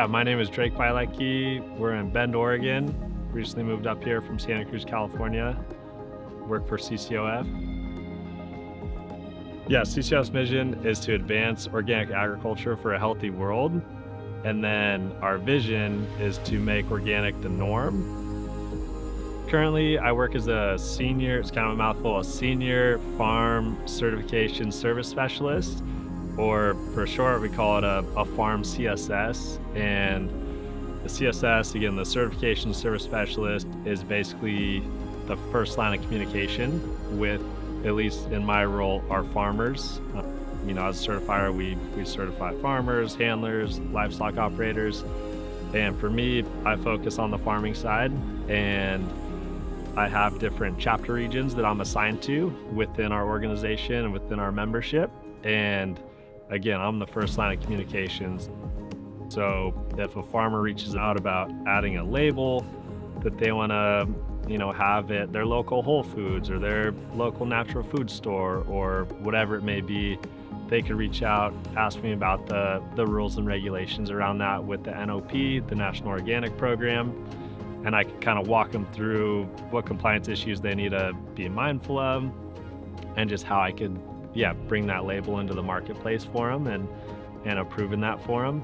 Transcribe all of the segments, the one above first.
Yeah, my name is Bialecki. We're in Bend, Oregon. Recently moved up here from Santa Cruz, California. Work for CCOF. Yeah, CCOF's mission is to advance organic agriculture for a healthy world. And then our vision is to make organic the norm. Currently, I work as a senior, it's kind of a mouthful, a senior farm certification service specialist, or for short, we call it a farm CSS. And the CSS, again, the certification service specialist, is basically the first line of communication with, at least in my role, our farmers. As a certifier, we certify farmers, handlers, livestock operators. And for me, I focus on the farming side, and I have different chapter regions that I'm assigned to within our organization and within our membership. And again, I'm the first line of communications. So if a farmer reaches out about adding a label that they want to, have at their local Whole Foods or their local natural food store or whatever it may be, they could reach out, ask me about the rules and regulations around that with the NOP, the National Organic Program, and I can kind of walk them through what compliance issues they need to be mindful of and just how I could, bring that label into the marketplace for them and approving that for them.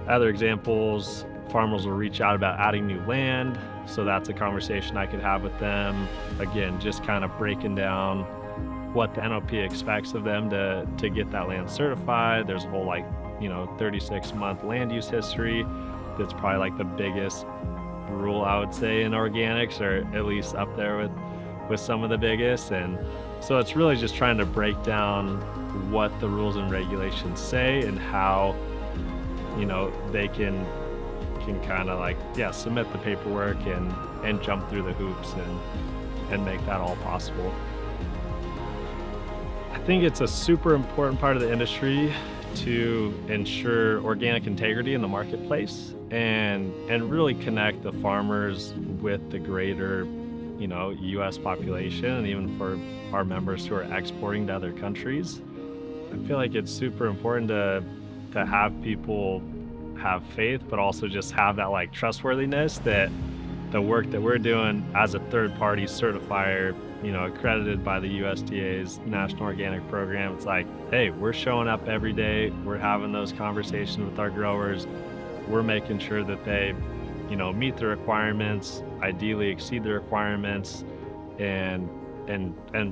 Other examples, farmers will reach out about adding new land. So that's a conversation I could have with them. Again, just kind of breaking down what the NOP expects of them to get that land certified. There's a whole 36-month land use history. That's probably like the biggest rule I would say in organics, or at least up there with some of the biggest. And so it's really just trying to break down what the rules and regulations say and how they can kind of submit the paperwork and jump through the hoops and make that all possible. I think it's a super important part of the industry to ensure organic integrity in the marketplace and really connect the farmers with the greater US population, and even for our members who are exporting to other countries. I feel like it's super important to have people have faith, but also just have that trustworthiness that the work that we're doing as a third-party certifier, accredited by the USDA's National Organic Program, it's like, hey, we're showing up every day, we're having those conversations with our growers, we're making sure that they, meet the requirements, ideally exceed the requirements, and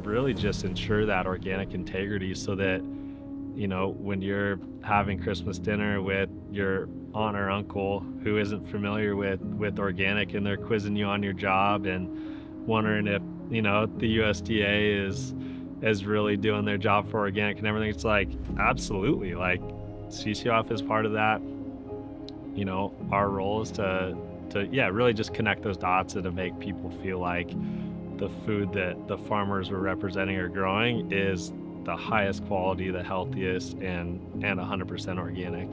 really just ensure that organic integrity so that when you're having Christmas dinner with your aunt or uncle who isn't familiar with organic and they're quizzing you on your job and wondering if the USDA is really doing their job for organic and everything, it's like, absolutely, CCOF is part of that. Our role is to really just connect those dots and to make people feel like the food that the farmers we're representing are growing is the highest quality, the healthiest, and 100% organic.